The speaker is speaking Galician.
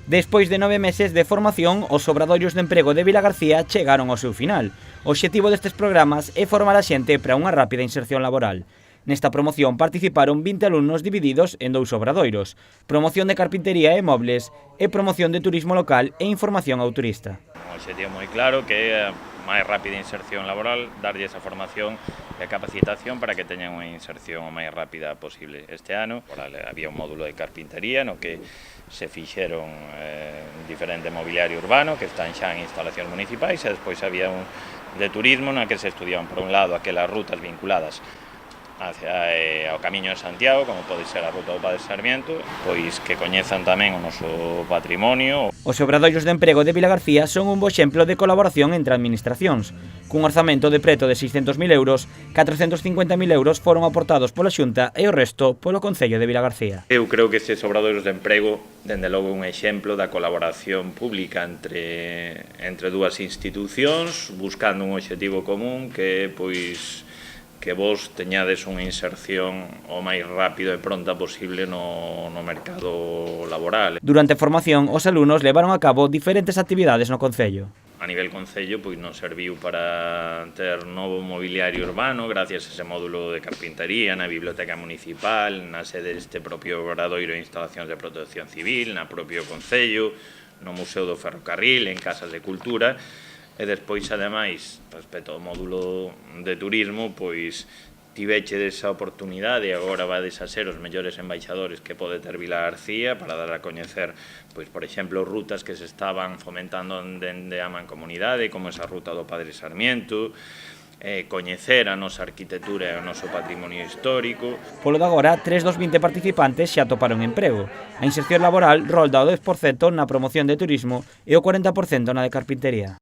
Despois de 9 meses de formación, os obradoiros de emprego de Vilagarcía chegaron ao seu final. O obxectivo destes programas é formar a xente para unha rápida inserción laboral. Nesta promoción participaron 20 alumnos divididos en 2 obradoiros: promoción de carpintería e mobles e promoción de turismo local e información ao turista. Un obxectivo moi claro que é a máis rápida inserción laboral, darlle esa formación e capacitación para que teñan unha inserción o máis rápida posible. Este ano había un módulo de carpintería no que se fixeron diferente mobiliario urbano que están xa en instalacións municipais, e despois había un de turismo na que se estudiaban por un lado aquelas rutas vinculadas ao Camiño de Santiago, como pode ser a ruta do Padre Sarmiento, pois que coñezan tamén o noso patrimonio. Os obradoiros de emprego de Vilagarcía son un bo exemplo de colaboración entre administracións. Cun orzamento de preto de 600.000 euros, 450.000 euros foron aportados pola Xunta e o resto polo Concello de Vilagarcía. Eu creo que estes obradoiros de emprego, dende logo, un exemplo da colaboración pública entre dúas institucións, buscando un obxectivo común que pois que vos teñades unha inserción o máis rápido e pronta posible no mercado laboral. Durante a formación, os alumnos levaron a cabo diferentes actividades no Concello. A nivel Concello, pois nos serviu para ter novo mobiliario urbano, gracias a ese módulo de carpintería na Biblioteca Municipal, na sede deste propio obradoiro de instalacións de protección civil, na propio Concello, no Museo do Ferrocarril, en Casas de Cultura. E despois, ademais, respecto ao módulo de turismo, pois tiveche desa oportunidade e agora vades a ser os mellores embaixadores que pode ter Vilagarcía para dar a coñecer, pois, por exemplo, rutas que se estaban fomentando dende a mancomunidade, como esa ruta do Padre Sarmiento, coñecer a nosa arquitectura e o noso patrimonio histórico. Polo de agora, 3 dos 20 participantes xa atoparon emprego. A inserción laboral rolda o 10% na promoción de turismo e o 40% na de carpintería.